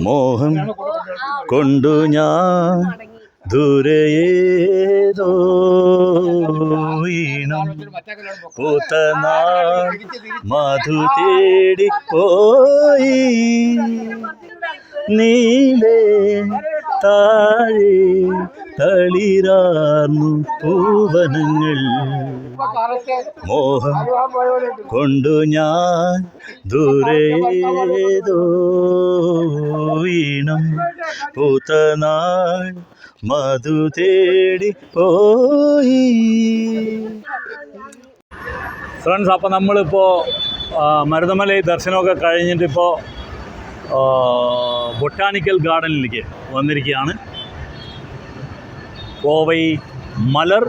മോഹം കൊണ്ടു ഞാൻ ദൂരയേതോ ഈണം പൂത്തനാൾ മധു തേടിപ്പോയി നീലേ താഴെ തളിരാർന്നു പൂവനങ്ങൾ മോഹം കൊണ്ടു ഞാൻ ദൂരേതോ ഈണം പൂത്തനാൾ മധു തേടി പോയി. ഫ്രണ്ട്സ്, അപ്പോൾ നമ്മളിപ്പോൾ മരുതമലൈ ദർശനമൊക്കെ കഴിഞ്ഞിട്ടിപ്പോൾ ബൊട്ടാണിക്കൽ ഗാർഡനിലേക്ക് വന്നിരിക്കുകയാണ്. കോവൈ മലർ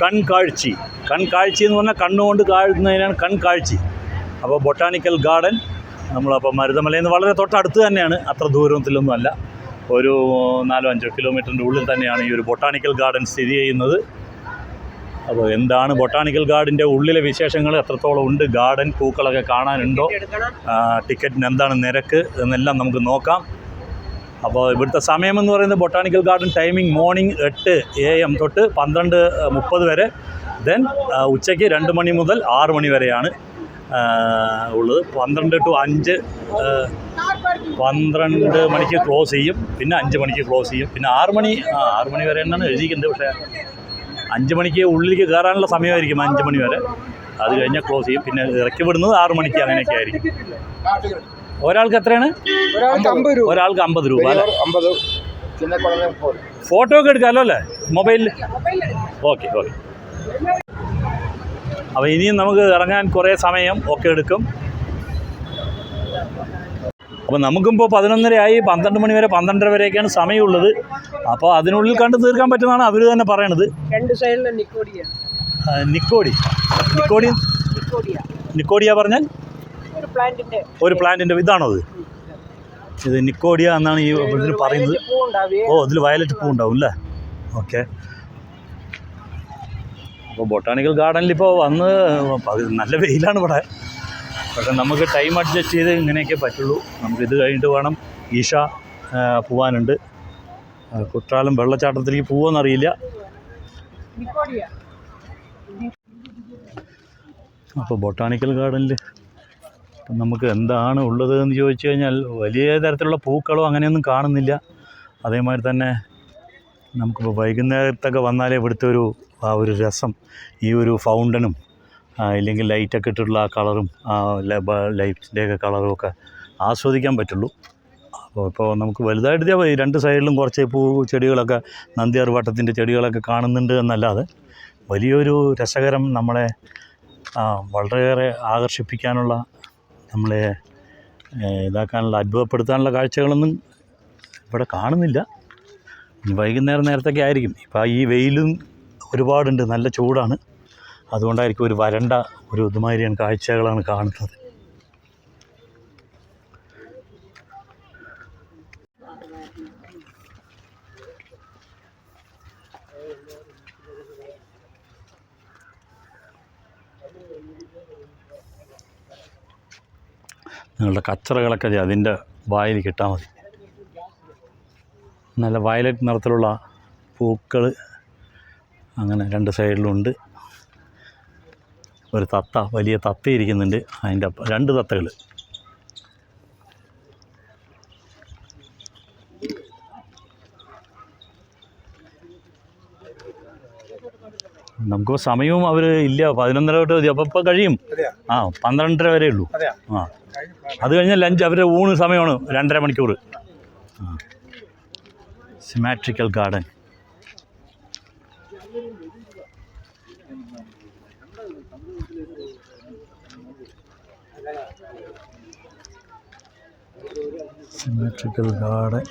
കൺകാഴ്ചി എന്ന് പറഞ്ഞാൽ കണ്ണുകൊണ്ട് കാണുന്നതിനാണ് കൺകാഴ്ചി. അപ്പോൾ ബൊട്ടാണിക്കൽ ഗാർഡൻ നമ്മളപ്പോൾ മരുതമലയിൽ നിന്ന് വളരെ തൊട്ടടുത്ത് തന്നെയാണ്, അത്ര ദൂരത്തിലൊന്നുമല്ല, ഒരു 4-5 കിലോമീറ്ററിൻ്റെ ഉള്ളിൽ തന്നെയാണ് ഈ ഒരു ബൊട്ടാണിക്കൽ ഗാർഡൻ സ്ഥിതി ചെയ്യുന്നത്. അപ്പോൾ എന്താണ് ബൊട്ടാണിക്കൽ ഗാർഡൻ്റെ ഉള്ളിലെ വിശേഷങ്ങൾ, എത്രത്തോളം ഉണ്ട് ഗാർഡൻ, പൂക്കളൊക്കെ കാണാനുണ്ടോ, ടിക്കറ്റിന് എന്താണ് നിരക്ക് എന്നെല്ലാം നമുക്ക് നോക്കാം. അപ്പോൾ ഇവിടുത്തെ സമയമെന്ന് പറയുന്നത് botanical garden timing morning 8 AM തൊട്ട് 12:30 വരെ, ദെൻ ഉച്ചയ്ക്ക് 2 മണി മുതൽ 6 മണി വരെയാണ് ഉള്ളത്. 12 to 5 12 മണിക്ക് ക്ലോസ് ചെയ്യും, പിന്നെ 5 മണിക്ക് ക്ലോസ് ചെയ്യും, പിന്നെ 6 മണി വരെ എന്നാണ് എഴുതിയിരിക്കുന്നത്. പക്ഷേ 5 മണിക്ക് ഉള്ളിലേക്ക് കയറാനുള്ള സമയമായിരിക്കും 5 മണി വരെ. അത് കഴിഞ്ഞാൽ ക്ലോസ് ചെയ്യും, പിന്നെ ഇറക്കി വിടുന്നത് 6 മണിക്ക്, അങ്ങനെയൊക്കെ ആയിരിക്കും. ഒരാൾക്ക് എത്രയാണ്? ഒരാൾക്ക് 50 രൂപ അല്ലേ? ഫോട്ടോ ഒക്കെ എടുക്കാമല്ലോ അല്ലേ മൊബൈലിൽ? ഓക്കെ. അപ്പോൾ ഇനിയും നമുക്ക് ഇറങ്ങാൻ കുറേ സമയം ഒക്കെ എടുക്കും. അപ്പോൾ നമുക്കിപ്പോൾ 11:30 ആയി, 12 മണി വരെ 12:30 വരെയൊക്കെയാണ് സമയമുള്ളത്. അപ്പോൾ അതിനുള്ളിൽ കണ്ട് തീർക്കാൻ പറ്റുന്നതാണ് അവർ തന്നെ പറയണത്. നിക്കോഡിയ പറഞ്ഞാൽ ഒരു പ്ലാന്റിൻ്റെ ഇതാണോ അത്? ഇത് നിക്കോഡിയ എന്നാണ് ഈ ഇതിൽ പറയുന്നത്. ഓ, ഇതിൽ വയലറ്റ് പൂ ഉണ്ടാവും അല്ലേ? ഓക്കെ. അപ്പോൾ ബൊട്ടാണിക്കൽ ഗാർഡനിൽ ഇപ്പോൾ വന്ന് നല്ല വെയിലാണ് ഇവിടെ. പക്ഷേ നമുക്ക് ടൈം അഡ്ജസ്റ്റ് ചെയ്ത് ഇങ്ങനെയൊക്കെ പറ്റുള്ളൂ. നമുക്കിത് കഴിഞ്ഞിട്ട് വേണം ഈഷ പോവാനുണ്ട്. കുട്രാലം വെള്ളച്ചാട്ടത്തിലേക്ക് പോവുമെന്നറിയില്ല. അപ്പോൾ ബൊട്ടാണിക്കൽ ഗാർഡനിൽ നമുക്ക് എന്താണ് ഉള്ളത് എന്ന് ചോദിച്ചു കഴിഞ്ഞാൽ വലിയ തരത്തിലുള്ള പൂക്കളോ അങ്ങനെയൊന്നും കാണുന്നില്ല. അതേമാതിരി തന്നെ നമുക്കിപ്പോൾ വൈകുന്നേരത്തൊക്കെ വന്നാലേ ഇവിടുത്തെ ഒരു രസം, ഈ ഒരു ഫൗണ്ടനും ഇല്ലെങ്കിൽ ലൈറ്റൊക്കെ ഇട്ടിട്ടുള്ള ആ കളറും ലൈറ്റിൻ്റെയൊക്കെ കളറും ഒക്കെ ആസ്വദിക്കാൻ പറ്റുള്ളൂ. അപ്പോൾ നമുക്ക് വലുതായിട്ട് 2 സൈഡിലും കുറച്ച് ചെടികളൊക്കെ, നന്ദിയാർ വട്ടത്തിൻ്റെ ചെടികളൊക്കെ കാണുന്നുണ്ട് എന്നല്ലാതെ വലിയൊരു രസകരം, നമ്മളെ വളരെയേറെ ആകർഷിപ്പിക്കാനുള്ള, നമ്മളെ ഇതാക്കാനുള്ള, അത്ഭുതപ്പെടുത്താനുള്ള കാഴ്ചകളൊന്നും ഇവിടെ കാണുന്നില്ല. വൈകുന്നേരത്തൊക്കെ ആയിരിക്കും. ഇപ്പോൾ ഈ വെയിലും ഒരുപാടുണ്ട്, നല്ല ചൂടാണ്. അതുകൊണ്ടായിരിക്കും ഒരു വരണ്ട ഇതുമാതിരിയാണ് കാഴ്ചകളാണ് കാണുന്നത്. നിങ്ങളുടെ കച്ചറകളൊക്കെ അതിൻ്റെ വായിൽ കിട്ടാൽ മതി. നല്ല വയലറ്റ് നിറത്തിലുള്ള പൂക്കൾ അങ്ങനെ 2 സൈഡിലുണ്ട്. ഒരു തത്ത, വലിയ തത്ത ഇരിക്കുന്നുണ്ട്. അതിൻ്റെ 2 തത്തകൾ. നമുക്ക് സമയവും അവർ ഇല്ല, 11:30 തൊട്ട് അപ്പോൾ കഴിയും. 12:30 വരെ ഉള്ളൂ. അത് കഴിഞ്ഞാൽ ലഞ്ച്, അവരുടെ ഊണ് സമയമാണ് 2.5 മണിക്കൂർ. സിമാട്രിക്കൽ ഗാർഡൻ. സിമാട്രിക്കൽ ഗാർഡൻ.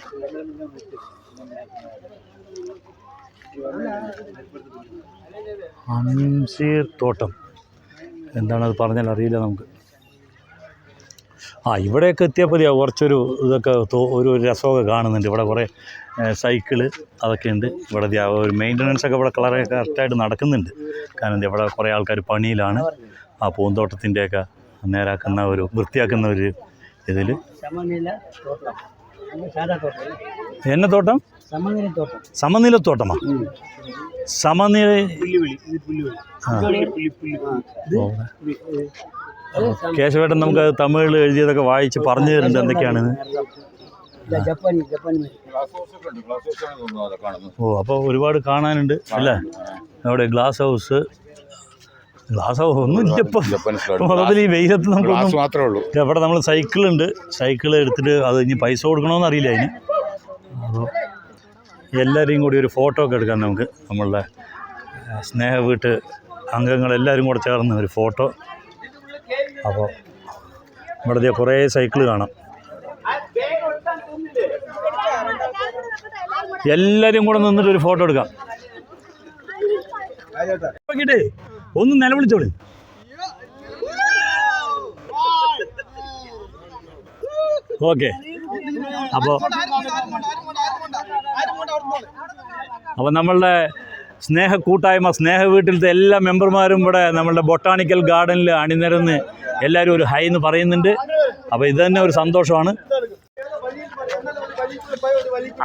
അൻസീർ തോട്ടം എന്താണത് പറഞ്ഞാൽ അറിയില്ല നമുക്ക്. ഇവിടെയൊക്കെ എത്തിയപ്പോൾ കുറച്ചൊരു ഇതൊക്കെ ഒരു രസമൊക്കെ കാണുന്നുണ്ട്. ഇവിടെ കുറേ സൈക്കിള് അതൊക്കെ ഉണ്ട്. ഇവിടെ ഒരു മെയിൻ്റനൻസൊക്കെ ഇവിടെ കറക്റ്റായിട്ട് നടക്കുന്നുണ്ട്. കാരണം ഇവിടെ കുറേ ആൾക്കാർ പണിയിലാണ്. പൂന്തോട്ടത്തിൻ്റെയൊക്കെ നേരാക്കുന്ന ഒരു വൃത്തിയാക്കുന്ന ഒരു ഇതിൽ. എന്നെ തോട്ടം? സമനിലത്തോട്ടമാ? സമനില കേശവേട്ടൻ നമുക്ക് തമിഴിൽ എഴുതിയതൊക്കെ വായിച്ച് പറഞ്ഞു തരുന്നുണ്ട് എന്തൊക്കെയാണെന്ന്. ഓ, അപ്പോൾ ഒരുപാട് കാണാനുണ്ട് അല്ലേ? അവിടെ ഗ്ലാസ് ഹൗസ് ഒന്നും ഇല്ല ഇപ്പം. മൊത്തത്തിൽ ഈ വെയിലത്ത് നമുക്കൊന്നും. എവിടെ നമ്മൾ സൈക്കിളുണ്ട്, സൈക്കിൾ എടുത്തിട്ട് അത് ഇനി പൈസ കൊടുക്കണമെന്ന് അറിയില്ല അതിന്. അപ്പോൾ എല്ലാവരെയും കൂടി ഒരു ഫോട്ടോ ഒക്കെ എടുക്കാം നമുക്ക്. നമ്മളുടെ സ്നേഹ വീട്ട് അംഗങ്ങളെല്ലാവരും കൂടെ ചേർന്ന് ഒരു ഫോട്ടോ. അപ്പോൾ ഇവിടെ കുറേ സൈക്കിൾ കാണാം. എല്ലാവരും കൂടെ നിന്നിട്ട് ഒരു ഫോട്ടോ എടുക്കാം. നോക്കിയിട്ട് ഒന്ന് നിലവിളിച്ചോളി. ഓക്കെ. അപ്പോൾ നമ്മളുടെ സ്നേഹ കൂട്ടായ്മ, സ്നേഹ വീട്ടിലത്തെ എല്ലാ മെമ്പർമാരും ഇവിടെ നമ്മളുടെ ബൊട്ടാണിക്കൽ ഗാർഡനിൽ അണിനിരന്ന് എല്ലാവരും ഒരു ഹൈ എന്ന് പറയുന്നുണ്ട്. അപ്പോൾ ഇത് തന്നെ ഒരു സന്തോഷമാണ്.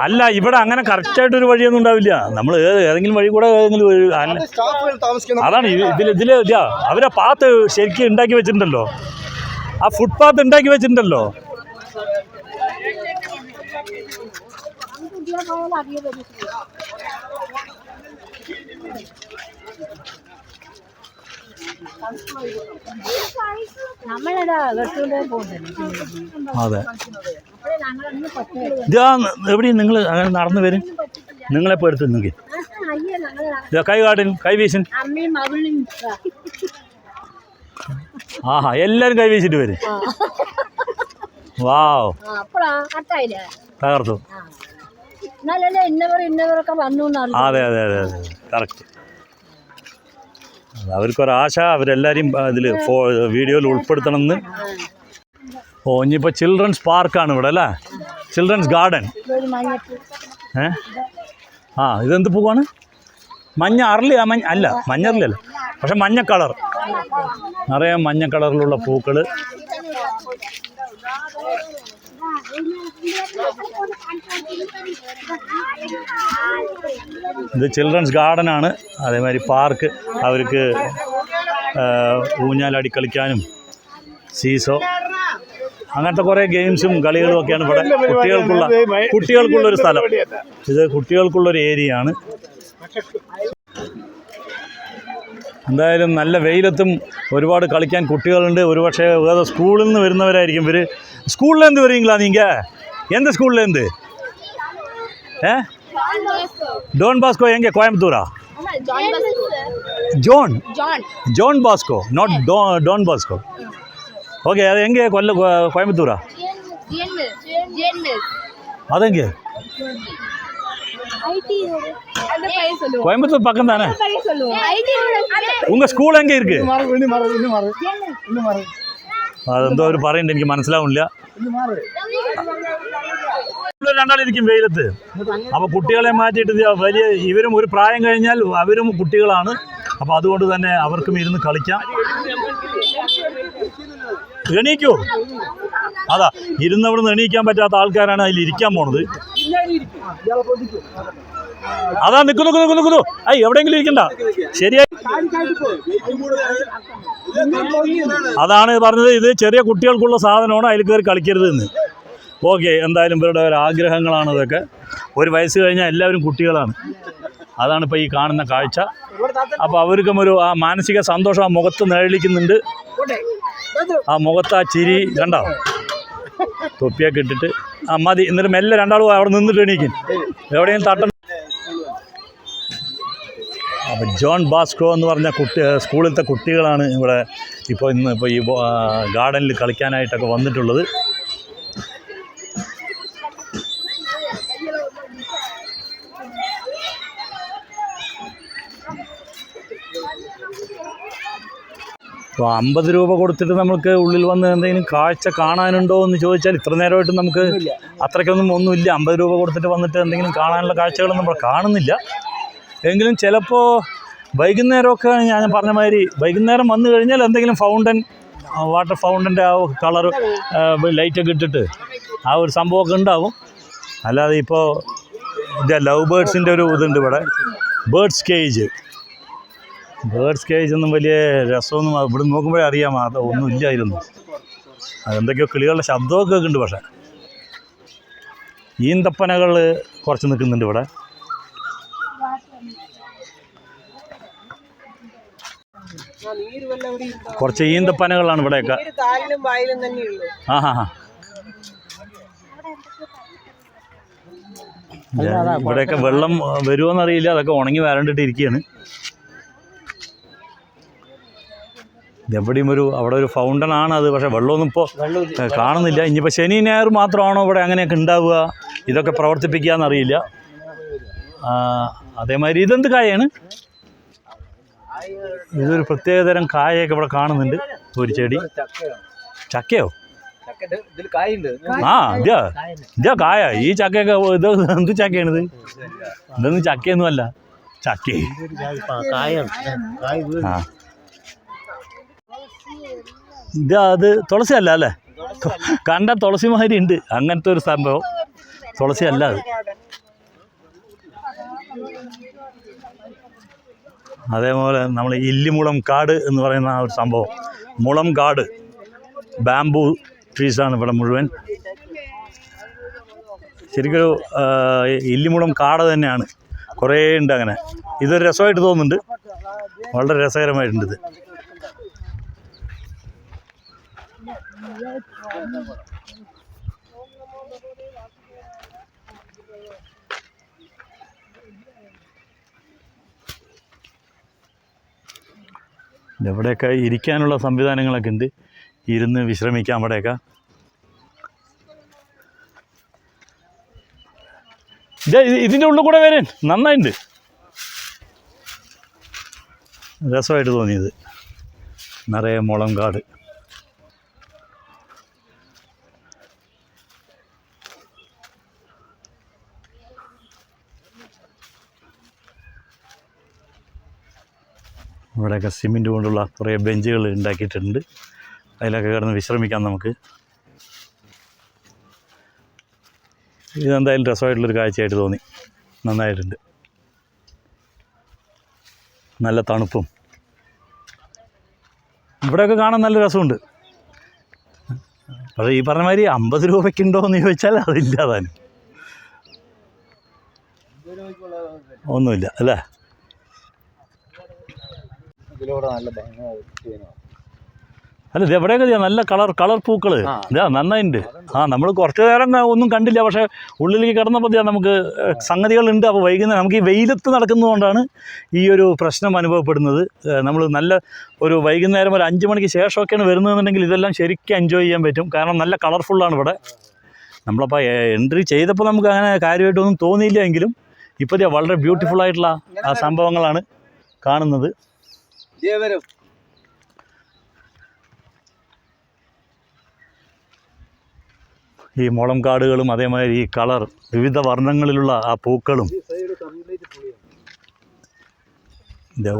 അല്ല, ഇവിടെ അങ്ങനെ കറക്റ്റായിട്ടൊരു വഴിയൊന്നും ഉണ്ടാവില്ല. നമ്മൾ ഏതെങ്കിലും വഴി കൂടെ അതാണ് ഇതിൽ അവരെ പാത്ത് ശരിക്കും ഉണ്ടാക്കി വെച്ചിട്ടുണ്ടല്ലോ. ആ ഫുട്പാത്ത് ഉണ്ടാക്കി വെച്ചിട്ടുണ്ടല്ലോ. അതെ, ഇതാ എവിടെയും നിങ്ങൾ അങ്ങനെ നടന്നു വരും. നിങ്ങളെപ്പോൾ എടുത്ത് നോക്കി കൈ കാട്ടിൻ, കൈ വീശൻ. ആഹാ, എല്ലാരും കൈ വീശിട്ട് വരും. വാവ്, തകർത്തു. അതെ അതെ അതെ അതെ, കറക്റ്റ്. അവർക്കൊരാശ, അവരെല്ലാവരെയും ഇതിൽ വീഡിയോയിൽ ഉൾപ്പെടുത്തണമെന്ന്. ഓ, ഇനിയിപ്പോൾ ചിൽഡ്രൻസ് പാർക്കാണ് ഇവിടെ അല്ലേ? Children's garden. ആ, ഇതെന്ത് പൂവാണ്? മഞ്ഞ അരളി? അല്ല, മഞ്ഞ അരളിയല്ല, പക്ഷെ മഞ്ഞ കളർ, നിറയെ മഞ്ഞ കളറിലുള്ള പൂക്കൾ. ഇത് ചിൽഡ്രൻസ് ഗാർഡനാണ്. അതേമാതിരി പാർക്ക്, അവർക്ക് ഊഞ്ഞാലാടി കളിക്കാനും സീസോ അങ്ങനത്തെ കുറേ ഗെയിംസും കളികളും ഒക്കെയാണ് ഇവിടെ. കുട്ടികൾക്കുള്ളൊരു സ്ഥലം. ഇത് കുട്ടികൾക്കുള്ളൊരു ഏരിയയാണ്. എന്തായാലും നല്ല വെയിലത്തും ഒരുപാട് കളിക്കാൻ കുട്ടികളുണ്ട്. ഒരുപക്ഷെ ഏതോ സ്കൂളിൽ നിന്ന് വരുന്നവരായിരിക്കും ഇവർ. സ്കൂളിലേന്ത് വരുവീங்களா நீங்கள்? எந்த ஸ்கூல்லேருந்து? டோன் பாஸ்கோ எங்கே? கோயம்புத்தூரா? John Bosco, not Don Bosco. Okay, அது எங்கே? கோயம்புத்தூரா? அதெங்கே? கோயம்புத்தூர் பக்கம் தானே. உங்கள் ஸ்கூல் எங்கே இருக்கு? അതെന്തോ അവർ പറയുന്നുണ്ട്, എനിക്ക് മനസ്സിലാവുന്നില്ല. രണ്ടാളിരിക്കും വെയിലത്ത്. അപ്പോൾ കുട്ടികളെ മാറ്റിയിട്ട് വലിയ ഇവരും ഒരു പ്രായം കഴിഞ്ഞാൽ അവരും കുട്ടികളാണ്. അപ്പോൾ അതുകൊണ്ട് തന്നെ അവർക്കും ഇരുന്ന് കളിക്കാം. എണീക്കോ? അതാ, ഇരുന്നവിടെ നിന്ന് എണീക്കാൻ പറ്റാത്ത ആൾക്കാരാണ് അതിൽ ഇരിക്കാൻ പോണത്. അതാ നിൽക്കുന്നു. എവിടെയെങ്കിലും ഇരിക്കണ്ട, ശരിയായി. അതാണ് പറഞ്ഞത്, ഇത് ചെറിയ കുട്ടികൾക്കുള്ള സാധനമാണ്, അതിൽ കയറി കളിക്കരുത് എന്ന്. ഓക്കെ, എന്തായാലും ഇവരുടെ ഒരു ആഗ്രഹങ്ങളാണ് ഇതൊക്കെ. ഒരു വയസ്സ് കഴിഞ്ഞാൽ എല്ലാവരും കുട്ടികളാണ്. അതാണിപ്പോൾ ഈ കാണുന്ന കാഴ്ച. അപ്പോൾ അവർക്കും ഒരു ആ മാനസിക സന്തോഷം ആ മുഖത്ത് നിഴലിക്കുന്നുണ്ട്. ആ മുഖത്ത് ആ ചിരി കണ്ടോ? തൊപ്പിയൊക്കെ ഇട്ടിട്ട് മതി. എന്നിട്ട് മെല്ലെ രണ്ടാളും അവിടെ നിന്നിട്ട് എണീക്കും, എവിടെയും തട്ടണം. അപ്പോൾ ജോൺ ബാസ്കോ എന്ന് പറഞ്ഞ സ്കൂളിലത്തെ കുട്ടികളാണ് ഇവിടെ ഇപ്പോൾ ഈ ഗാർഡനിൽ കളിക്കാനായിട്ടൊക്കെ വന്നിട്ടുള്ളത്. അപ്പോൾ 50 രൂപ കൊടുത്തിട്ട് നമുക്ക് ഉള്ളിൽ വന്ന് എന്തെങ്കിലും കാഴ്ച കാണാനുണ്ടോ എന്ന് ചോദിച്ചാൽ ഇത്ര നേരമായിട്ട് നമുക്ക് ഒന്നുമില്ല. 50 രൂപ കൊടുത്തിട്ട് വന്നിട്ട് എന്തെങ്കിലും കാണാനുള്ള കാഴ്ചകളൊന്നും നമ്മൾ കാണുന്നില്ല. എങ്കിലും ചിലപ്പോൾ വൈകുന്നേരമൊക്കെ ഞാൻ പറഞ്ഞ മാതിരി വൈകുന്നേരം വന്നു കഴിഞ്ഞാൽ എന്തെങ്കിലും ഫൗണ്ടൻ വാട്ടർ ഫൗണ്ടൻ്റെ ആ കളർ ലൈറ്റൊക്കെ ഇട്ടിട്ട് ആ ഒരു സംഭവമൊക്കെ ഉണ്ടാവും. അല്ലാതെ ഇപ്പോൾ ലവ് ബേർഡ്സിൻ്റെ ഒരു ഇതുണ്ട് ഇവിടെ, ബേർഡ്സ് കേജ് ഒന്നും വലിയ രസമൊന്നും ഇവിടെ നോക്കുമ്പോഴേ അറിയാം, അത് ഒന്നും ഇല്ലായിരുന്നു. അതെന്തൊക്കെയോ കിളികളുടെ ശബ്ദമൊക്കെ ഉണ്ട്. പക്ഷേ ഈന്തപ്പനകൾ കുറച്ച് നിൽക്കുന്നുണ്ട് ഇവിടെ. കുറച്ച് ഈന്തപ്പനകളാണ് ഇവിടെയൊക്കെ. ആ ഹാ ഹാ ഇവിടെയൊക്കെ വെള്ളം വരുമോയെന്നറിയില്ല, അതൊക്കെ ഉണങ്ങി വരണ്ടിട്ടിരിക്കുകയാണ്. എവിടെയും അവിടെ ഒരു ഫൗണ്ടനാണ് അത്, പക്ഷേ വെള്ളമൊന്നും ഇപ്പോൾ കാണുന്നില്ല. ഇനിയിപ്പോൾ ശനി ഞായർ മാത്രമാണോ ഇവിടെ അങ്ങനെയൊക്കെ ഉണ്ടാവുക, ഇതൊക്കെ പ്രവർത്തിപ്പിക്കുക എന്നറിയില്ല. അതേമാതിരി ഇതെന്ത് കായാണ്? ഇതൊരു പ്രത്യേകതരം കായൊക്കെ ഇവിടെ കാണുന്നുണ്ട്. ഒരു ചെടി, ചക്കയോ? ആ ഇതാ കായ. ഈ ചക്കയൊക്കെ ഇത് എന്ത് ചക്കയാണിത്? ഇതൊന്നും ചക്കയൊന്നുമല്ല, ചക്ക. ആ അത് തുളസി അല്ല അല്ലേ? കണ്ട തുളസി മാതിരി ഉണ്ട്, അങ്ങനത്തെ ഒരു സംഭവം. തുളസി അല്ല അത്. അതേപോലെ നമ്മൾ ഇല്ലിമുളം കാട് എന്ന് പറയുന്ന ആ ഒരു സംഭവം, മുളം കാട്, ബാംബൂ ട്രീസാണ് ഇവിടെ മുഴുവൻ. ശരിക്കൊരു ഇല്ലിമുളം കാട് തന്നെയാണ്, കുറേ ഉണ്ട് അങ്ങനെ. ഇതൊരു രസമായിട്ട് തോന്നുന്നുണ്ട്, വളരെ രസകരമായിട്ടുണ്ട് ഇത്. ഇവിടെയൊക്കെ ഇരിക്കാനുള്ള സംവിധാനങ്ങളൊക്കെ ഉണ്ട്, ഇരുന്ന് വിശ്രമിക്കാം അവിടെയൊക്കെ. ഇതിൻ്റെ ഉള്ളിൽ കൂടെ വരാൻ നന്നായിട്ടുണ്ട്, രസമായിട്ട് തോന്നിയത്. നിറയെ മുളം കാട്. ഇവിടെയൊക്കെ സിമെൻറ്റ് കൊണ്ടുള്ള കുറേ ബെഞ്ചുകൾ ഉണ്ടാക്കിയിട്ടുണ്ട്, അതിലൊക്കെ കിടന്ന് വിശ്രമിക്കാം നമുക്ക്. ഇതെന്തായാലും രസമായിട്ടുള്ളൊരു കാഴ്ചയായിട്ട് തോന്നി, നന്നായിട്ടുണ്ട്. നല്ല തണുപ്പും ഇവിടെയൊക്കെ കാണാൻ നല്ല രസമുണ്ട്. പക്ഷേ ഈ പറഞ്ഞ മാതിരി 50 രൂപയ്ക്കുണ്ടോ എന്ന് ചോദിച്ചാൽ അതില്ല, താനും ഒന്നുമില്ല അല്ലേ? അല്ല ഇത് എവിടെയൊക്കെ ചെയ്യാം, നല്ല കളർ പൂക്കൾ ഇതാ നന്നായിട്ടുണ്ട്. നമ്മൾ കുറച്ച് നേരം ഒന്നും കണ്ടില്ല, പക്ഷേ ഉള്ളിലേക്ക് കിടന്നപ്പോൾ നമുക്ക് സംഗതികളുണ്ട്. അപ്പോൾ വൈകുന്നേരം നമുക്ക് ഈ വെയിലത്ത് നടക്കുന്നതുകൊണ്ടാണ് ഈ ഒരു പ്രശ്നം അനുഭവപ്പെടുന്നത്. നമ്മൾ നല്ല ഒരു വൈകുന്നേരം ഒരു 5 മണിക്ക് ശേഷമൊക്കെയാണ് വരുന്നതെന്നുണ്ടെങ്കിൽ ഇതെല്ലാം ശരിക്കും എൻജോയ് ചെയ്യാൻ പറ്റും. കാരണം നല്ല കളർഫുള്ളാണ് ഇവിടെ. നമ്മളപ്പോൾ എൻട്രി ചെയ്തപ്പോൾ നമുക്ക് അങ്ങനെ കാര്യമായിട്ടൊന്നും തോന്നിയില്ല എങ്കിലും ഇപ്പോൾ വളരെ ബ്യൂട്ടിഫുള്ളായിട്ടുള്ള ആ സംഭവങ്ങളാണ് കാണുന്നത്. ഈ മുളം കാടുകളും അതേമാതിരി ഈ കളർ, വിവിധ വർണ്ണങ്ങളിലുള്ള ആ പൂക്കളും.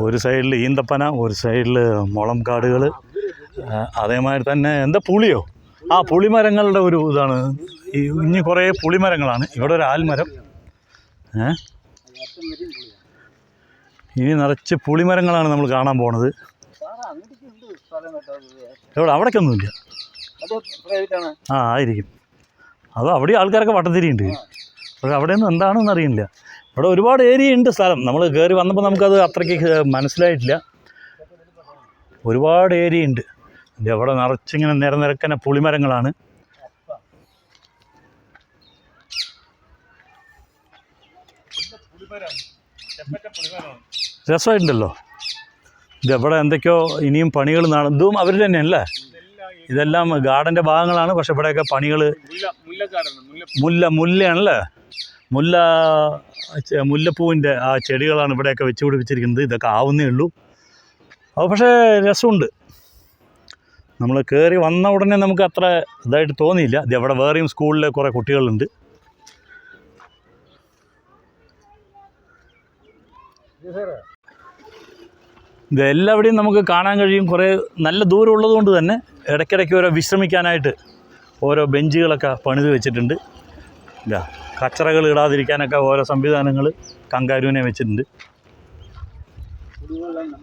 ഒരു സൈഡിൽ ഈന്തപ്പന, ഒരു സൈഡിൽ മുളം കാടുകൾ, അതേമാതിരി തന്നെ എന്താ പുളിയോ? പുളിമരങ്ങളുടെ ഒരു ഇതാണ്. ഇനി കുറേ പുളിമരങ്ങളാണ്. ഇവിടെ ഒരു ആൽമരം, ഇനി നിറച്ച് പുളിമരങ്ങളാണ് നമ്മൾ കാണാൻ പോണത്. എവിടെ? അവിടേക്കൊന്നുമില്ല. ആയിരിക്കും. അത് അവിടെ ആൾക്കാരൊക്കെ വട്ടത്തിരിയുണ്ട്, പക്ഷെ അവിടെയൊന്നും എന്താണെന്ന് അറിയില്ല. ഇവിടെ ഒരുപാട് ഏരിയ ഉണ്ട് സ്ഥലം. നമ്മൾ കയറി വന്നപ്പോൾ നമുക്കത് അത്രയ്ക്ക് മനസ്സിലായിട്ടില്ല. ഒരുപാട് ഏരിയ ഉണ്ട്. ഇവിടെ നിറച്ചിങ്ങനെ നിരനിരക്കനെ പുളിമരങ്ങളാണ്. രസമായിട്ടുണ്ടല്ലോ. ഇതെവിടെ എന്തൊക്കെയോ ഇനിയും പണികൾ ഇതും അവർ തന്നെയല്ലേ? ഇതെല്ലാം ഗാർഡൻ്റെ ഭാഗങ്ങളാണ്. പക്ഷെ ഇവിടെയൊക്കെ പണികൾ, മുല്ലയാണല്ലേ? മുല്ലപ്പൂവിൻ്റെ ആ ചെടികളാണ് ഇവിടെയൊക്കെ വെച്ച് പിടിപ്പിച്ചിരിക്കുന്നത്. ഇതൊക്കെ ആവുന്നേ ഉള്ളൂ. അത് പക്ഷേ രസമുണ്ട്. നമ്മൾ കയറി വന്ന ഉടനെ നമുക്ക് അത്ര ഇതായിട്ട് തോന്നിയില്ല. ഇതെവിടെ വേറെയും സ്കൂളിൽ കുറേ കുട്ടികളുണ്ട്. ഇതെല്ലാവിടെയും നമുക്ക് കാണാൻ കഴിയും. കുറേ നല്ല ദൂരം ഉള്ളതുകൊണ്ട് തന്നെ ഇടയ്ക്കിടയ്ക്ക് ഓരോ വിശ്രമിക്കാനായിട്ട് ഓരോ ബെഞ്ചുകളൊക്കെ പണിത് വെച്ചിട്ടുണ്ട്. ഇല്ല, കച്ചറകൾ ഇടാതിരിക്കാനൊക്കെ ഓരോ സംവിധാനങ്ങൾ കങ്കാരുവിനെ വെച്ചിട്ടുണ്ട്.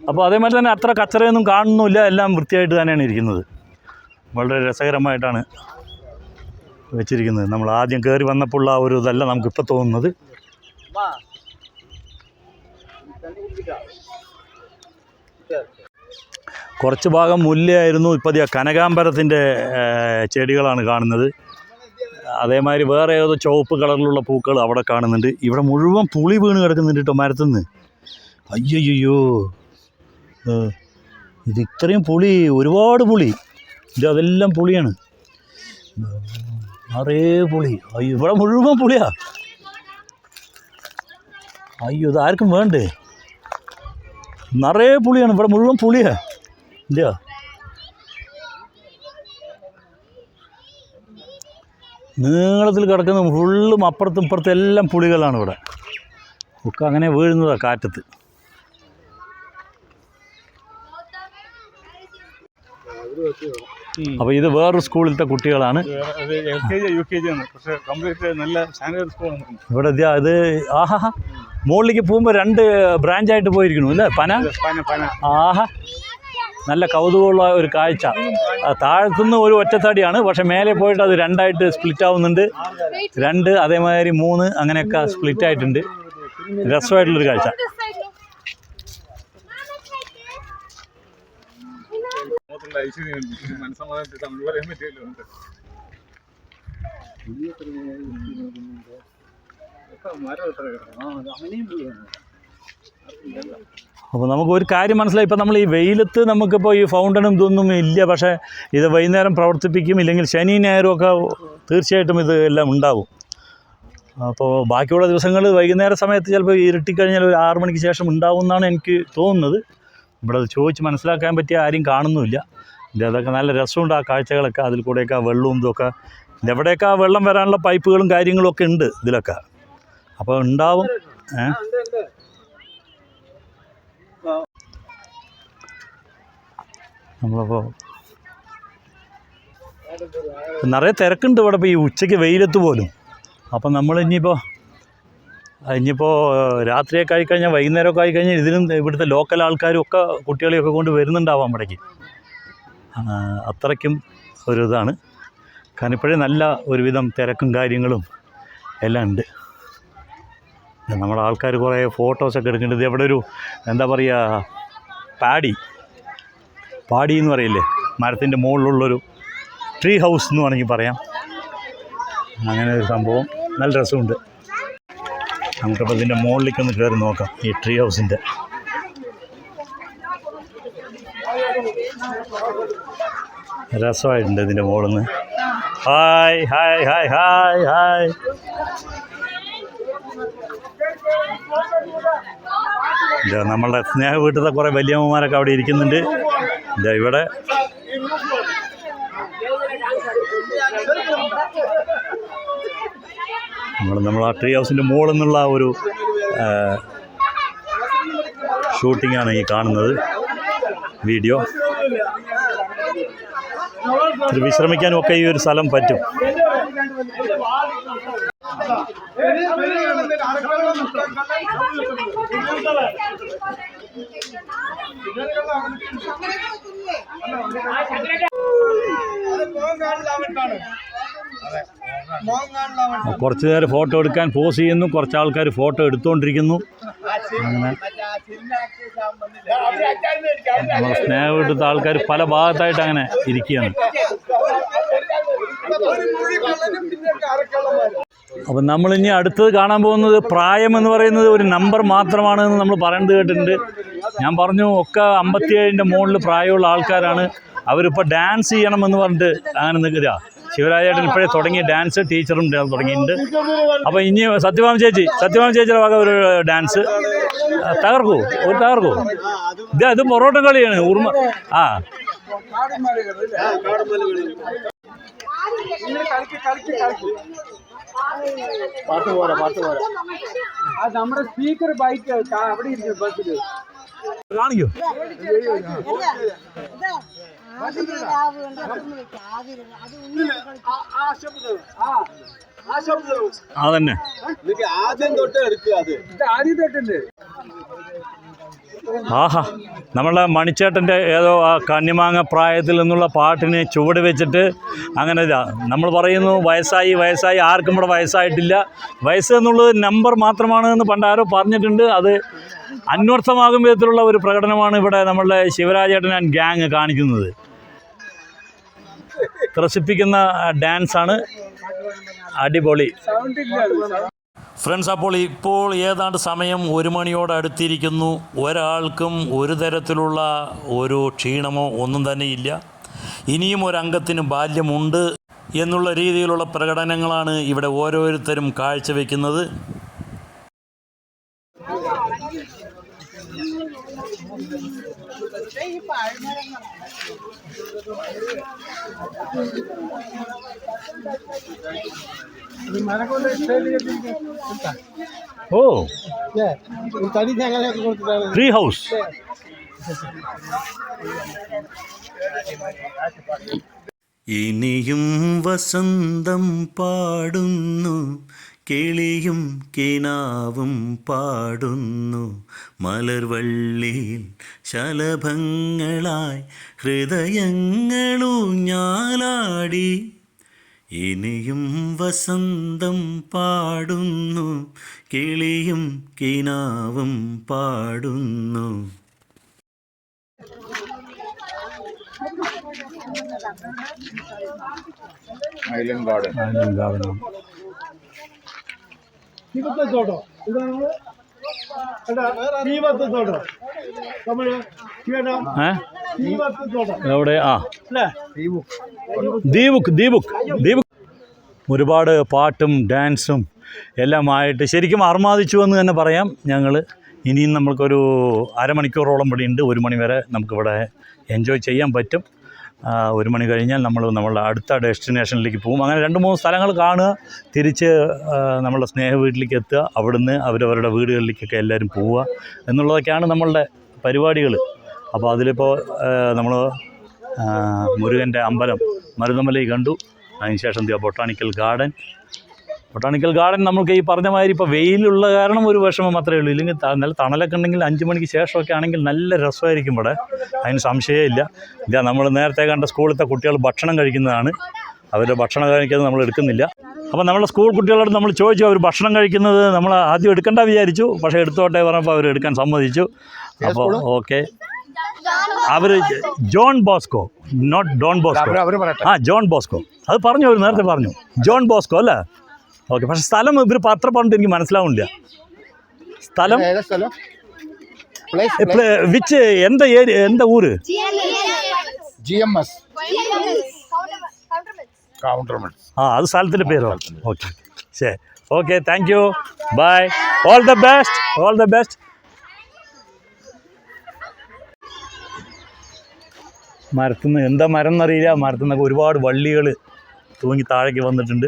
അപ്പോൾ അതേമാതിരി തന്നെ അത്ര കച്ചറയൊന്നും കാണുന്നുമില്ല, എല്ലാം വൃത്തിയായിട്ട് തന്നെയാണ് ഇരിക്കുന്നത്. വളരെ രസകരമായിട്ടാണ് വെച്ചിരിക്കുന്നത്. നമ്മൾ ആദ്യം കയറി വന്നപ്പോൾ ഉള്ള ഒരു ഇതല്ല നമുക്കിപ്പോൾ തോന്നുന്നത്. കുറച്ച് ഭാഗം മുല്ലയായിരുന്നു, ഇപ്പോൾ കനകാംബരത്തിൻ്റെ ചെടികളാണ് കാണുന്നത്. അതേമാതിരി വേറെ ഏതോ ചുവപ്പ് കളറിലുള്ള പൂക്കൾ അവിടെ കാണുന്നുണ്ട്. ഇവിടെ മുഴുവൻ പുളി വീണ് കിടക്കുന്നുണ്ട് കേട്ടോ മരത്തുനിന്ന്. അയ്യോ, ഇത് ഇത്രയും പുളി, ഒരുപാട് പുളി, അതെല്ലാം പുളിയാണ്, നിറയെ പുളി. അയ്യോ, ഇവിടെ മുഴുവൻ പുളിയാ. അയ്യോ, ഇതാർക്കും വേണ്ടേ, നിറയെ പുളിയാണ്, ഇവിടെ മുഴുവൻ പുളിയാ. ഇല്ല, നീളത്തിൽ കിടക്കുന്ന ഫുള്ളും അപ്പുറത്തും ഇപ്പുറത്തും എല്ലാം പുളികളാണ് ഇവിടെ ഒക്കെ. അങ്ങനെ വീഴുന്നതാണ് കാറ്റത്ത്. അപ്പോൾ ഇത് വേറൊരു സ്കൂളിലത്തെ കുട്ടികളാണ്. ഇവിടെ ഇത് ആഹാ, മുകളിലേക്ക് പോകുമ്പോൾ 2 ബ്രാഞ്ചായിട്ട് പോയിരിക്കണു അല്ലേ, പന. ആഹാ, നല്ല കൗതുകമുള്ള ഒരു കാഴ്ച. താഴത്തുനിന്ന് ഒരു ഒറ്റത്തടിയാണ്, പക്ഷെ മേലെ പോയിട്ട് അത് 2ആയിട്ട് സ്പ്ലിറ്റ് ആവുന്നുണ്ട്. 2, അതേമാതിരി 3, അങ്ങനെയൊക്കെ സ്പ്ലിറ്റ് ആയിട്ടുണ്ട്. രസമായിട്ടുള്ളൊരു കാഴ്ച. അപ്പോൾ നമുക്കൊരു കാര്യം മനസ്സിലായി. ഇപ്പോൾ നമ്മൾ ഈ വെയിലത്ത് നമുക്കിപ്പോൾ ഈ ഫൗണ്ടനും ഇതൊന്നും ഇല്ല, പക്ഷേ ഇത് വൈകുന്നേരം പ്രവർത്തിപ്പിക്കും, ഇല്ലെങ്കിൽ ശനി ഞായറും ഒക്കെ തീർച്ചയായിട്ടും ഇത് എല്ലാം ഉണ്ടാവും. അപ്പോൾ ബാക്കിയുള്ള ദിവസങ്ങൾ വൈകുന്നേര സമയത്ത് ചിലപ്പോൾ ഇരുട്ടിക്കഴിഞ്ഞാൽ ഒരു 6 മണിക്ക് ശേഷം ഉണ്ടാവും എന്നാണ് എനിക്ക് തോന്നുന്നത്. ഇവിടെ അത് ചോദിച്ച് മനസ്സിലാക്കാൻ പറ്റിയ ആരും കാണുന്നുമില്ല. അതൊക്കെ നല്ല രസമുണ്ട് ആ കാഴ്ചകളൊക്കെ. അതിൽ കൂടെയൊക്കെ ആ വെള്ളവും ഇതൊക്കെ, ഇതെവിടെയൊക്കെ ആ വെള്ളം വരാനുള്ള പൈപ്പുകളും കാര്യങ്ങളും ഒക്കെ ഉണ്ട് ഇതിലൊക്കെ. അപ്പോൾ ഉണ്ടാവും. നമ്മളപ്പോൾ നിറയെ തിരക്കുണ്ട് ഇവിടെ ഇപ്പോൾ ഈ ഉച്ചയ്ക്ക് വെയിലത്ത് പോലും. അപ്പം നമ്മൾ ഇനിയിപ്പോൾ രാത്രിയൊക്കെ ആയിക്കഴിഞ്ഞാൽ, വൈകുന്നേരമൊക്കെ ആയിക്കഴിഞ്ഞാൽ ഇതിനും ഇവിടുത്തെ ലോക്കൽ ആൾക്കാരും ഒക്കെ കുട്ടികളെയൊക്കെ കൊണ്ട് വരുന്നുണ്ടാവാം ഇവിടേക്ക്. അത്രയ്ക്കും ഒരു ഇതാണ്. കാരണം ഇപ്പോഴേ നല്ല ഒരുവിധം തിരക്കും കാര്യങ്ങളും എല്ലാം ഉണ്ട്. നമ്മുടെ ആൾക്കാർ കുറേ ഫോട്ടോസൊക്കെ എടുക്കേണ്ടത്. ഇവിടെ ഒരു എന്താ പറയുക, പാടി എന്ന് പറയില്ലേ, മരത്തിൻ്റെ മുകളിലുള്ളൊരു ട്രീ ഹൗസ് എന്ന് വേണമെങ്കിൽ പറയാം. അങ്ങനെ ഒരു സംഭവം നല്ല രസമുണ്ട്. നമുക്കപ്പോൾ ഇതിൻ്റെ മുകളിലേക്കൊന്ന് കയറി നോക്കാം, ഈ ട്രീ ഹൗസിൻ്റെ. രസമായിട്ടുണ്ട് ഇതിൻ്റെ മുകളിൽ നിന്ന്. Hi hi hi hi hi. നമ്മളുടെ സ്നേഹ വീട്ടിലത്തെ കുറേ വലിയമ്മമാരൊക്കെ അവിടെ ഇരിക്കുന്നുണ്ട്. ഇവിടെ നമ്മൾ ആ ട്രീ ഹൗസിൻ്റെ മുകളിൽ നിന്നുള്ള ഒരു ഷൂട്ടിങ്ങാണ് ഈ കാണുന്നത്, വീഡിയോ. ഇത് വിശ്രമിക്കാനും ഒക്കെ ഈ ഒരു സ്ഥലം പറ്റും. കുറച്ച് നേരം ഫോട്ടോ എടുക്കാൻ പോസ് ചെയ്യുന്നു, കുറച്ച് ആൾക്കാർ ഫോട്ടോ എടുത്തുകൊണ്ടിരിക്കുന്നു. അങ്ങനെ നമ്മുടെ സ്നേഹ വീട്ടിലത്തെ ആൾക്കാർ പല ഭാഗത്തായിട്ട് അങ്ങനെ ഇരിക്കുകയാണ്. അപ്പം നമ്മളിനി അടുത്തത് കാണാൻ പോകുന്നത്, പ്രായം എന്ന് പറയുന്നത് ഒരു നമ്പർ മാത്രമാണ് എന്ന് നമ്മൾ പറയുന്നത് കേട്ടിട്ടുണ്ട്. ഞാൻ പറഞ്ഞു ഒക്കെ 57-ൻ്റെ മുകളിൽ പ്രായമുള്ള ആൾക്കാരാണ്. അവരിപ്പോൾ ഡാൻസ് ചെയ്യണമെന്ന് പറഞ്ഞിട്ട് അങ്ങനെ നിൽക്കുക. ശിവരാജേട്ടൻ ഇപ്പോഴേ തുടങ്ങിയ ഡാൻസ്, ടീച്ചറും തുടങ്ങിയിട്ടുണ്ട്. അപ്പോൾ ഇനി സത്യഭാമ ചേച്ചിയുടെ വക ഒരു ഡാൻസ് തകർക്കൂ. ഇത് പൊറോട്ട കളിയാണ്. ഉറുമ പാട്ട് പോരാ. അത് നമ്മുടെ സ്പീക്കർ ബൈക്ക് അവിടെ ഇരിക്കും ബസ്സിൽ. കാണിക്കോ? അതന്നെ ആഹാ, നമ്മളെ മണിച്ചേട്ടൻ്റെ ഏതോ ആ കന്നിമാങ്ങ പ്രായത്തിൽ നിന്നുള്ള പാട്ടിന് ചുവട് വെച്ചിട്ട് അങ്ങനെ നമ്മൾ പറയുന്നു വയസ്സായി വയസ്സായി, ആർക്കും ഇവിടെ വയസ്സായിട്ടില്ല. വയസ്സ് എന്നുള്ളത് നമ്പർ മാത്രമാണ് എന്ന് പണ്ടാരോ പറഞ്ഞിട്ടുണ്ട്. അത് അന്വർത്ഥമാകും വിധത്തിലുള്ള ഒരു പ്രകടനമാണ് ഇവിടെ നമ്മളുടെ ശിവരാജേട്ടൻ ആൻഡ് ഗ്യാങ് കാണിക്കുന്നത്. ത്രസിപ്പിക്കുന്ന ഡാൻസാണ്, അടിപൊളി. ഫ്രണ്ട്സ്, അപ്പോൾ ഇപ്പോൾ ഏതാണ്ട് സമയം 1 മണിയോട് അടുത്തിരിക്കുന്നു. ഒരാൾക്കും ഒരു തരത്തിലുള്ള ഒരു ക്ഷീണമോ ഒന്നും തന്നെ ഇല്ല. ഇനിയും ഒരംഗത്തിന് ബാല്യമുണ്ട് എന്നുള്ള രീതിയിലുള്ള പ്രകടനങ്ങളാണ് ഇവിടെ ഓരോരുത്തരും കാഴ്ചവെക്കുന്നത്. ഓ, ട്രീ ഹൗസ്. ഇനിയും വസന്തം പാടുന്നു, കിളിയും കിനാവും പാടുന്നു, മലർവള്ളിയിൽ ശലഭങ്ങളായി ഹൃദയങ്ങളൂഞ്ഞാലാടി. ഇനിയും വസന്തം പാടുന്നു, കിളിയും കിനാവും പാടുന്നു. Island garden. എവിടെ? ആ, ദീപുക്ക്. ഒരുപാട് പാട്ടും ഡാൻസും എല്ലാമായിട്ട് ശരിക്കും അർമാദിച്ചു എന്ന് തന്നെ പറയാം ഞങ്ങൾ. ഇനിയും നമ്മൾക്കൊരു അരമണിക്കൂറോളം ഇവിടെ ഉണ്ട്. 1 മണി വരെ നമുക്കിവിടെ എൻജോയ് ചെയ്യാൻ പറ്റും. 1 മണി കഴിഞ്ഞാൽ നമ്മളുടെ അടുത്ത ഡെസ്റ്റിനേഷനിലേക്ക് പോകും. അങ്ങനെ 2-3 സ്ഥലങ്ങൾ കാണുക, തിരിച്ച് നമ്മളുടെ സ്നേഹ വീട്ടിലേക്ക് എത്തുക, അവിടുന്ന് അവരവരുടെ വീടുകളിലേക്കൊക്കെ എല്ലാവരും പോവുക എന്നുള്ളതൊക്കെയാണ് നമ്മളുടെ പരിപാടികൾ. അപ്പോൾ അതിലിപ്പോൾ നമ്മൾ മുരുകൻ്റെ അമ്പലം മരുതമലൈ കണ്ടു. അതിനുശേഷം ബൊട്ടാണിക്കൽ ഗാർഡൻ നമുക്ക് ഈ പറഞ്ഞ മാതിരി ഇപ്പോൾ വെയിലുള്ള കാരണം ഒരു വിഷമം മാത്രമേ ഉള്ളൂ. ഇല്ലെങ്കിൽ നല്ല തണലൊക്കെ ഉണ്ടെങ്കിൽ 5 മണിക്ക് ശേഷമൊക്കെ ആണെങ്കിൽ നല്ല രസമായിരിക്കും ഇവിടെ, അതിന് സംശയമില്ല. ഇതാ നമ്മൾ നേരത്തെ കണ്ട സ്കൂളിലത്തെ കുട്ടികൾ ഭക്ഷണം കഴിക്കുന്നതാണ്. അവരുടെ ഭക്ഷണം കഴിക്കുന്നത് നമ്മൾ എടുക്കുന്നില്ല. അപ്പോൾ നമ്മുടെ സ്കൂൾ കുട്ടികളോട് നമ്മൾ ചോദിച്ചു, അവർ ഭക്ഷണം കഴിക്കുന്നത് നമ്മൾ ആദ്യം എടുക്കേണ്ട വിചാരിച്ചു, പക്ഷേ എടുത്തോട്ടെ പറഞ്ഞപ്പോൾ അവർ എടുക്കാൻ സമ്മതിച്ചു. അപ്പോൾ ഓക്കെ. അവർ John Bosco, not Don Bosco. ആ, ജോൺ ബോസ്കോ. അത് പറഞ്ഞു, അവർ നേരത്തെ പറഞ്ഞു ജോൺ ബോസ്കോ അല്ലേ? ഓക്കെ. പക്ഷെ സ്ഥലം ഇവർ പത്ര പറഞ്ഞിട്ട് എനിക്ക് മനസ്സിലാവുന്നില്ല. സ്ഥലം വിച്ച് എന്താ ഊര്? ആ, അത് സ്ഥലത്തിൻ്റെ പേരോ? ഓക്കെ, ശരി. Okay, thank you, bye, all the best. മരത്തുനിന്ന് എന്താ മരം എന്നറിയില്ല, മരത്തുനിന്നൊക്കെ ഒരുപാട് വള്ളികൾ തൂങ്ങി താഴേക്ക് വന്നിട്ടുണ്ട്.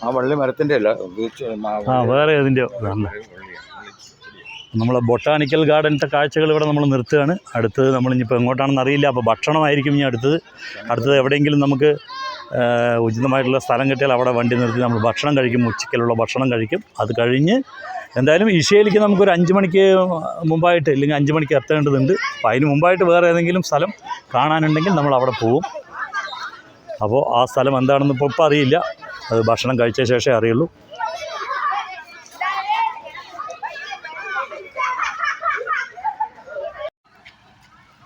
ആ വള്ളി മരത്തിൻ്റെ അല്ല, വേറെ ഏതിൻ്റെ? നമ്മളെ ബൊട്ടാണിക്കൽ ഗാർഡനത്തെ കാഴ്ചകൾ ഇവിടെ നമ്മൾ നിർത്തുകയാണ്. അടുത്തത് നമ്മളിനിപ്പോൾ എങ്ങോട്ടാണെന്ന് അറിയില്ല. അപ്പോൾ ഭക്ഷണമായിരിക്കും ഇനി അടുത്തത് എവിടെയെങ്കിലും നമുക്ക് ഉചിതമായിട്ടുള്ള സ്ഥലം കിട്ടിയാൽ അവിടെ വണ്ടി നിർത്തി നമ്മൾ ഭക്ഷണം കഴിക്കും. ഉച്ചയ്ക്കുള്ള ഭക്ഷണം കഴിക്കും. അത് കഴിഞ്ഞ് എന്തായാലും ഇഷയിലേക്ക് നമുക്കൊരു 5 മണിക്ക് മുമ്പായിട്ട്, ഇല്ലെങ്കിൽ 5 മണിക്ക് എത്തേണ്ടതുണ്ട്. അപ്പോൾ അതിന് മുമ്പായിട്ട് വേറെ ഏതെങ്കിലും സ്ഥലം കാണാനുണ്ടെങ്കിൽ നമ്മൾ അവിടെ പോകും. അപ്പോൾ ആ സ്ഥലം എന്താണെന്ന് ഇപ്പോൾ അറിയില്ല, അത് ഭക്ഷണം കഴിച്ച ശേഷമേ അറിയുള്ളൂ.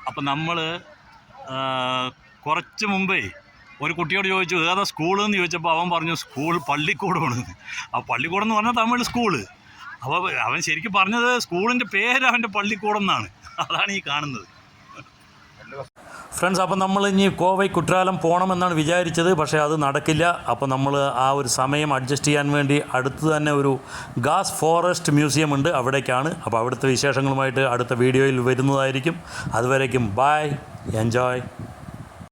അപ്പം നമ്മൾ കുറച്ച് മുമ്പേ ഒരു കുട്ടിയോട് ചോദിച്ചു ഏതാ സ്കൂളെന്ന് ചോദിച്ചപ്പോൾ അവൻ പറഞ്ഞു സ്കൂൾ പള്ളിക്കൂടമാണ്. ആ പള്ളിക്കൂടം എന്ന് പറഞ്ഞാൽ തമിഴ് സ്കൂള്. അപ്പോൾ അവൻ ശരിക്കും പറഞ്ഞത് സ്കൂളിൻ്റെ പേര് അവൻ്റെ പള്ളിക്കൂടം എന്നാണ്. അതാണ് ഈ കാണുന്നത്. ഫ്രണ്ട്സ്, അപ്പോൾ നമ്മൾ ഇനി കോവൈ കുട്രാലം പോകണമെന്നാണ് വിചാരിച്ചത്, പക്ഷേ അത് നടക്കില്ല. അപ്പോൾ നമ്മൾ ആ ഒരു സമയം അഡ്ജസ്റ്റ് ചെയ്യാൻ വേണ്ടി അടുത്ത് തന്നെ ഒരു ഗാസ് ഫോറസ്റ്റ് മ്യൂസിയം ഉണ്ട്, അവിടേക്കാണ്. അപ്പോൾ അവിടുത്തെ വിശേഷങ്ങളുമായിട്ട് അടുത്ത വീഡിയോയിൽ വരുന്നതായിരിക്കും. അതുവരേക്കും ബൈ, എൻജോയ്.